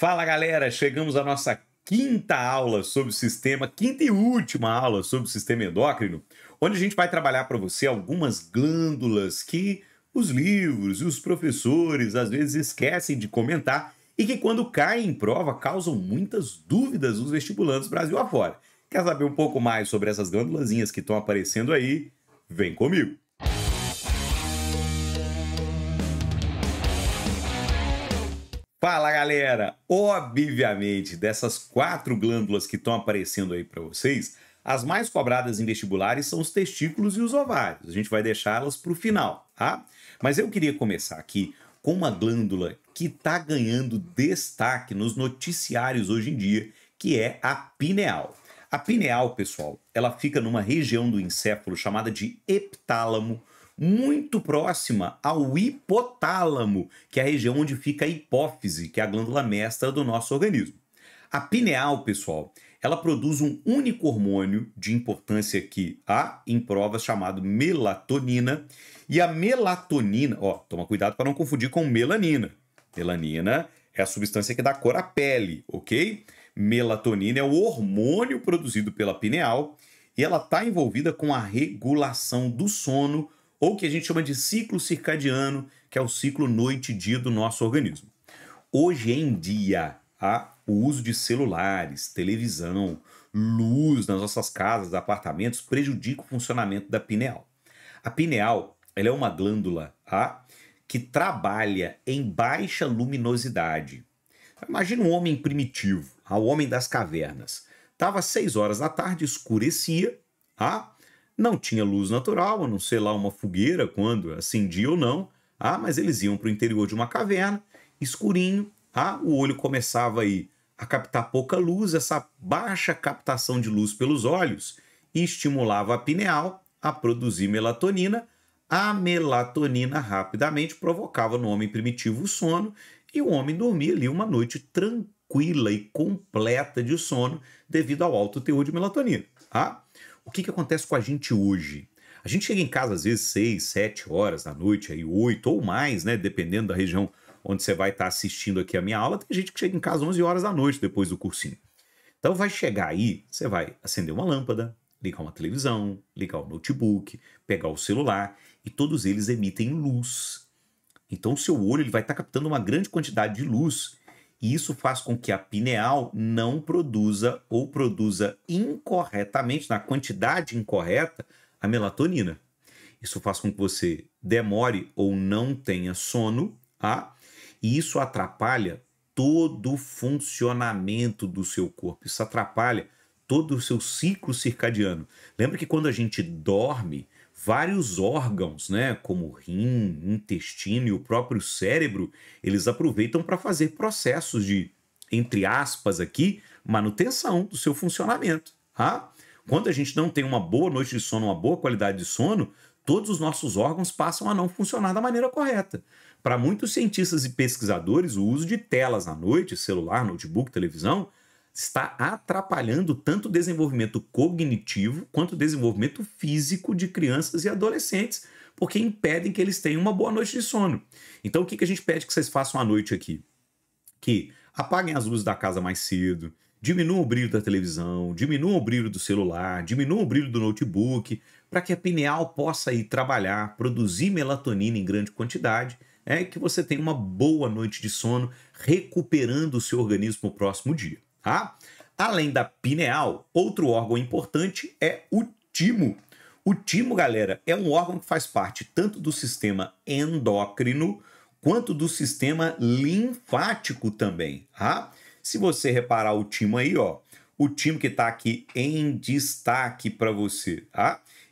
Fala galera, chegamos à nossa quinta aula sobre o sistema, quinta e última aula sobre o sistema endócrino, onde a gente vai trabalhar para você algumas glândulas que os livros e os professores às vezes esquecem de comentar e que quando caem em prova causam muitas dúvidas nos vestibulandos Brasil afora. Quer saber um pouco mais sobre essas glândulazinhas que estão aparecendo aí? Vem comigo! Fala galera! Obviamente, dessas 4 glândulas que estão aparecendo aí para vocês, as mais cobradas em vestibulares são os testículos e os ovários. A gente vai deixá-las para o final, tá? Mas eu queria começar aqui com uma glândula que está ganhando destaque nos noticiários hoje em dia, que é a pineal. A pineal, pessoal, ela fica numa região do encéfalo chamada de epitálamo, muito próxima ao hipotálamo, que é a região onde fica a hipófise, que é a glândula mestra do nosso organismo. A pineal, pessoal, ela produz um único hormônio de importância aqui, em provas, chamado melatonina. E a melatonina, toma cuidado para não confundir com melanina. Melanina é a substância que dá cor à pele, ok? Melatonina é o hormônio produzido pela pineal e ela está envolvida com a regulação do sono, ou que a gente chama de ciclo circadiano, que é o ciclo noite e dia do nosso organismo. Hoje em dia, o uso de celulares, televisão, luz nas nossas casas, apartamentos, prejudica o funcionamento da pineal. A pineal, ela é uma glândula que trabalha em baixa luminosidade. Imagina um homem primitivo, o homem das cavernas. Estava às 6 horas da tarde, escurecia, não tinha luz natural, a não ser lá uma fogueira, quando acendia ou não, mas eles iam para o interior de uma caverna, escurinho, o olho começava aí a captar pouca luz, essa baixa captação de luz pelos olhos estimulava a pineal a produzir melatonina. A melatonina rapidamente provocava no homem primitivo o sono e o homem dormia ali uma noite tranquila e completa de sono devido ao alto teor de melatonina. O que acontece com a gente hoje? A gente chega em casa às vezes 6, 7 horas da noite, aí 8 ou mais, né? Dependendo da região onde você vai estar assistindo aqui a minha aula. Tem gente que chega em casa 11 horas da noite depois do cursinho. Então vai chegar aí, você vai acender uma lâmpada, ligar uma televisão, ligar o notebook, pegar o celular e todos eles emitem luz. Então o seu olho ele vai estar captando uma grande quantidade de luz. E isso faz com que a pineal não produza ou produza incorretamente, na quantidade incorreta, a melatonina. Isso faz com que você demore ou não tenha sono, e isso atrapalha todo o funcionamento do seu corpo. Isso atrapalha todo o seu ciclo circadiano. Lembra que quando a gente dorme, vários órgãos, né, como o rim, intestino e o próprio cérebro, eles aproveitam para fazer processos de, entre aspas aqui, manutenção do seu funcionamento. Quando a gente não tem uma boa noite de sono, uma boa qualidade de sono, todos os nossos órgãos passam a não funcionar da maneira correta. Para muitos cientistas e pesquisadores, o uso de telas à noite, celular, notebook, televisão, está atrapalhando tanto o desenvolvimento cognitivo quanto o desenvolvimento físico de crianças e adolescentes, porque impedem que eles tenham uma boa noite de sono. Então o que a gente pede que vocês façam à noite aqui? Que apaguem as luzes da casa mais cedo, diminuam o brilho da televisão, diminuam o brilho do celular, diminuam o brilho do notebook, para que a pineal possa ir trabalhar, produzir melatonina em grande quantidade, que você tenha uma boa noite de sono, recuperando o seu organismo no próximo dia. Além da pineal, outro órgão importante é o timo. O timo, galera, é um órgão que faz parte tanto do sistema endócrino quanto do sistema linfático também. Se você reparar o timo aí, o timo que está aqui em destaque para você,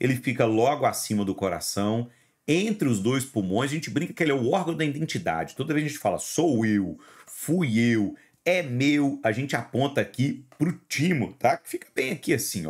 ele fica logo acima do coração, entre os dois pulmões. A gente brinca que ele é o órgão da identidade. Toda vez a gente fala, sou eu, fui eu, é meu, a gente aponta aqui para o timo, que fica bem aqui assim.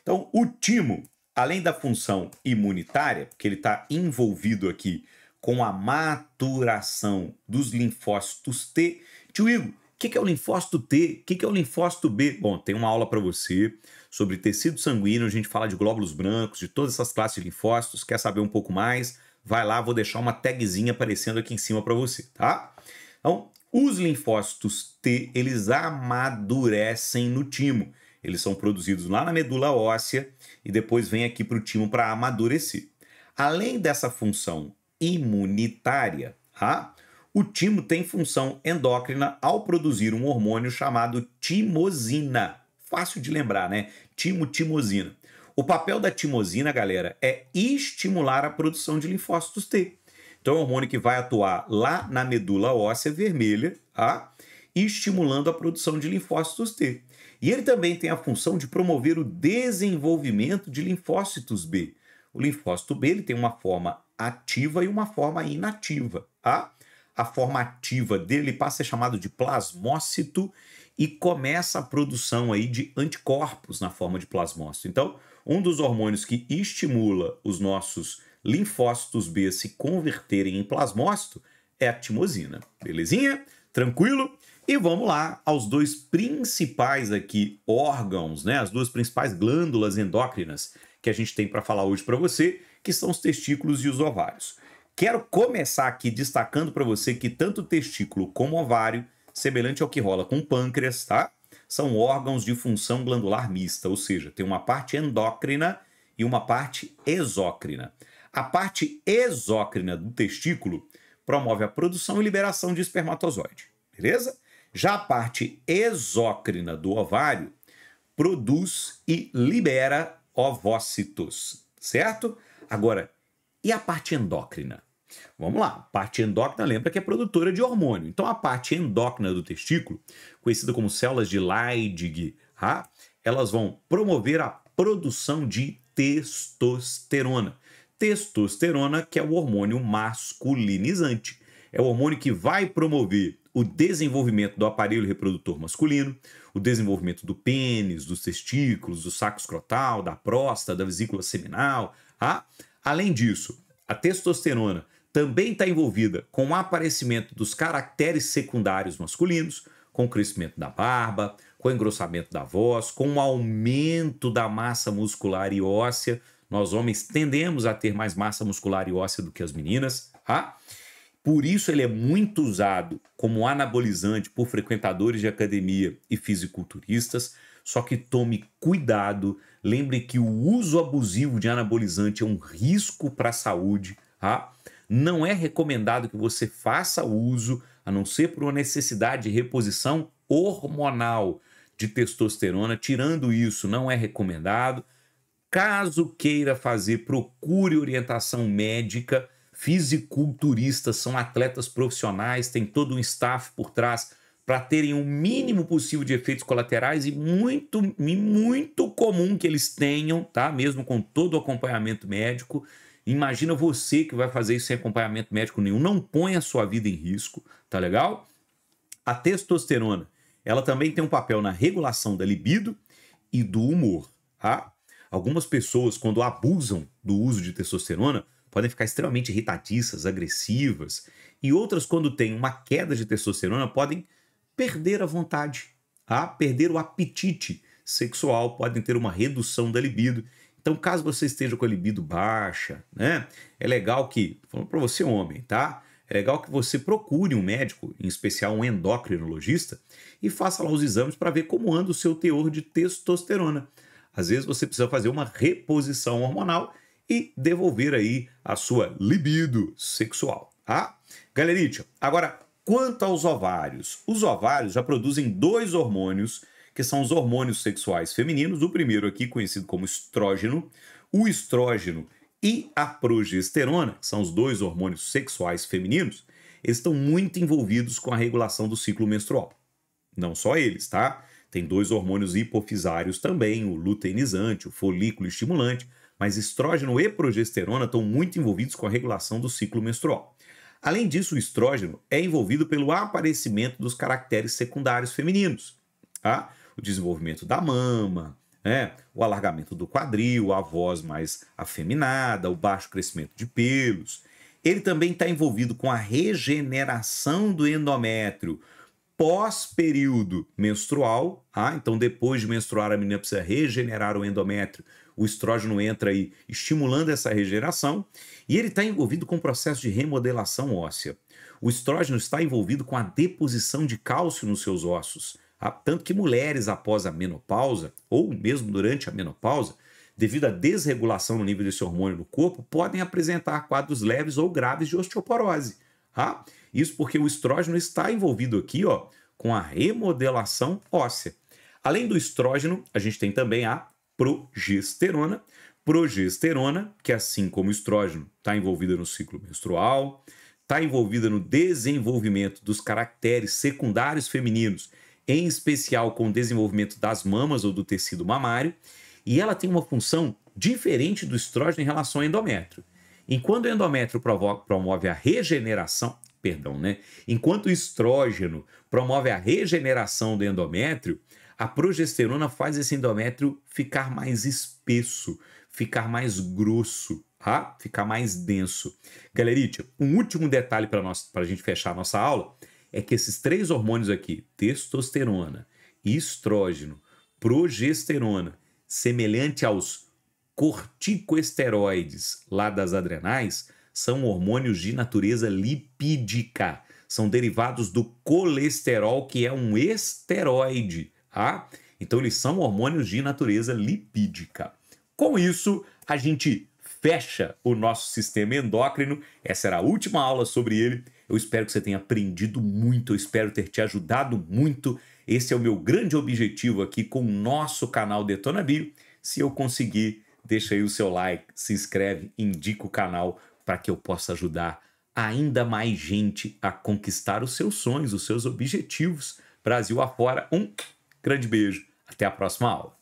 Então, o timo, além da função imunitária, porque ele está envolvido aqui com a maturação dos linfócitos T. Tio Igor, o que é o linfócito T? O que é o linfócito B? Bom, tem uma aula para você sobre tecido sanguíneo, a gente fala de glóbulos brancos, de todas essas classes de linfócitos. Quer saber um pouco mais? Vai lá, vou deixar uma tagzinha aparecendo aqui em cima para você, tá? Então, Os linfócitos T, eles amadurecem no timo. Eles são produzidos lá na medula óssea e depois vêm aqui para o timo para amadurecer. Além dessa função imunitária, tá? O timo tem função endócrina ao produzir um hormônio chamado timosina. Fácil de lembrar, né? Timosina. O papel da timosina, galera, é estimular a produção de linfócitos T. Então é um hormônio que vai atuar lá na medula óssea vermelha, tá? Estimulando a produção de linfócitos T. E ele também tem a função de promover o desenvolvimento de linfócitos B. O linfócito B ele tem uma forma ativa e uma forma inativa, tá? A forma ativa dele passa a ser chamado de plasmócito e começa a produção aí de anticorpos na forma de plasmócito. Então, um dos hormônios que estimula os nossos linfócitos B se converterem em plasmócito é a timosina. Belezinha? Tranquilo? E vamos lá aos dois principais aqui órgãos, né? As duas principais glândulas endócrinas que a gente tem para falar hoje para você, que são os testículos e os ovários. Quero começar aqui destacando para você que tanto o testículo como o ovário, semelhante ao que rola com o pâncreas, tá? São órgãos de função glandular mista, ou seja, tem uma parte endócrina e uma parte exócrina. A parte exócrina do testículo promove a produção e liberação de espermatozoide, beleza? Já a parte exócrina do ovário produz e libera ovócitos, certo? Agora, e a parte endócrina? Vamos lá, a parte endócrina lembra que é produtora de hormônio. Então a parte endócrina do testículo, conhecida como células de Leydig, tá? Elas vão promover a produção de testosterona. Testosterona, que é o hormônio masculinizante. É o hormônio que vai promover o desenvolvimento do aparelho reprodutor masculino, o desenvolvimento do pênis, dos testículos, do saco escrotal, da próstata, da vesícula seminal. Tá? Além disso, a testosterona também está envolvida com o aparecimento dos caracteres secundários masculinos, com o crescimento da barba, com o engrossamento da voz, com o aumento da massa muscular e óssea. Nós homens tendemos a ter mais massa muscular e óssea do que as meninas, tá? Por isso ele é muito usado como anabolizante por frequentadores de academia e fisiculturistas, só que tome cuidado, lembre que o uso abusivo de anabolizante é um risco para a saúde, tá? Não é recomendado que você faça uso, a não ser por uma necessidade de reposição hormonal de testosterona. Tirando isso, não é recomendado. Caso queira fazer, procure orientação médica. Fisiculturistas são atletas profissionais, tem todo um staff por trás para terem o mínimo possível de efeitos colaterais e muito comum que eles tenham, tá? Mesmo com todo o acompanhamento médico. Imagina você que vai fazer isso sem acompanhamento médico nenhum. Não ponha a sua vida em risco, tá legal? A testosterona, ela também tem um papel na regulação da libido e do humor, tá? Algumas pessoas, quando abusam do uso de testosterona, podem ficar extremamente irritadiças, agressivas, e outras, quando têm uma queda de testosterona, podem perder a vontade, tá? Perder o apetite sexual, podem ter uma redução da libido. Então, caso você esteja com a libido baixa, né, é legal que, falando para você homem, tá? É legal que você procure um médico, em especial um endocrinologista, e faça lá os exames para ver como anda o seu teor de testosterona. Às vezes você precisa fazer uma reposição hormonal e devolver aí a sua libido sexual, tá? Galerite, agora, quanto aos ovários, os ovários já produzem dois hormônios que são os hormônios sexuais femininos. O primeiro aqui, conhecido como estrógeno. O estrógeno e a progesterona, que são os dois hormônios sexuais femininos, eles estão muito envolvidos com a regulação do ciclo menstrual. Não só eles, tá? Tem dois hormônios hipofisários também, o luteinizante, o folículo estimulante, mas estrógeno e progesterona estão muito envolvidos com a regulação do ciclo menstrual. Além disso, o estrógeno é envolvido pelo aparecimento dos caracteres secundários femininos, tá? O desenvolvimento da mama, né? O alargamento do quadril, a voz mais afeminada, o baixo crescimento de pelos. Ele também está envolvido com a regeneração do endométrio, pós-período menstrual, então depois de menstruar a menina precisa regenerar o endométrio, o estrógeno entra aí estimulando essa regeneração, e ele está envolvido com o processo de remodelação óssea. O estrógeno está envolvido com a deposição de cálcio nos seus ossos, tanto que mulheres após a menopausa, ou mesmo durante a menopausa, devido à desregulação no nível desse hormônio no corpo, podem apresentar quadros leves ou graves de osteoporose. Isso porque o estrógeno está envolvido aqui com a remodelação óssea. Além do estrógeno, a gente tem também a progesterona. Progesterona, que assim como o estrógeno, está envolvida no ciclo menstrual, está envolvida no desenvolvimento dos caracteres secundários femininos, em especial com o desenvolvimento das mamas ou do tecido mamário, e ela tem uma função diferente do estrógeno em relação ao endométrio. Enquanto o endométrio promove a regeneração, enquanto o estrógeno promove a regeneração do endométrio, a progesterona faz esse endométrio ficar mais espesso, ficar mais grosso, ficar mais denso. Galerite, um último detalhe para a gente fechar a nossa aula é que esses 3 hormônios aqui, testosterona, estrógeno, progesterona, semelhante aos corticosteroides lá das adrenais, são hormônios de natureza lipídica. São derivados do colesterol, que é um esteroide. Então, eles são hormônios de natureza lipídica. Com isso, a gente fecha o nosso sistema endócrino. Essa era a última aula sobre ele. Eu espero que você tenha aprendido muito, eu espero ter te ajudado muito. Esse é o meu grande objetivo aqui com o nosso canal Detona Bio. Se eu conseguir, deixa aí o seu like, se inscreve, indica o canal para que eu possa ajudar ainda mais gente a conquistar os seus sonhos, os seus objetivos. Brasil afora, um grande beijo. Até a próxima aula.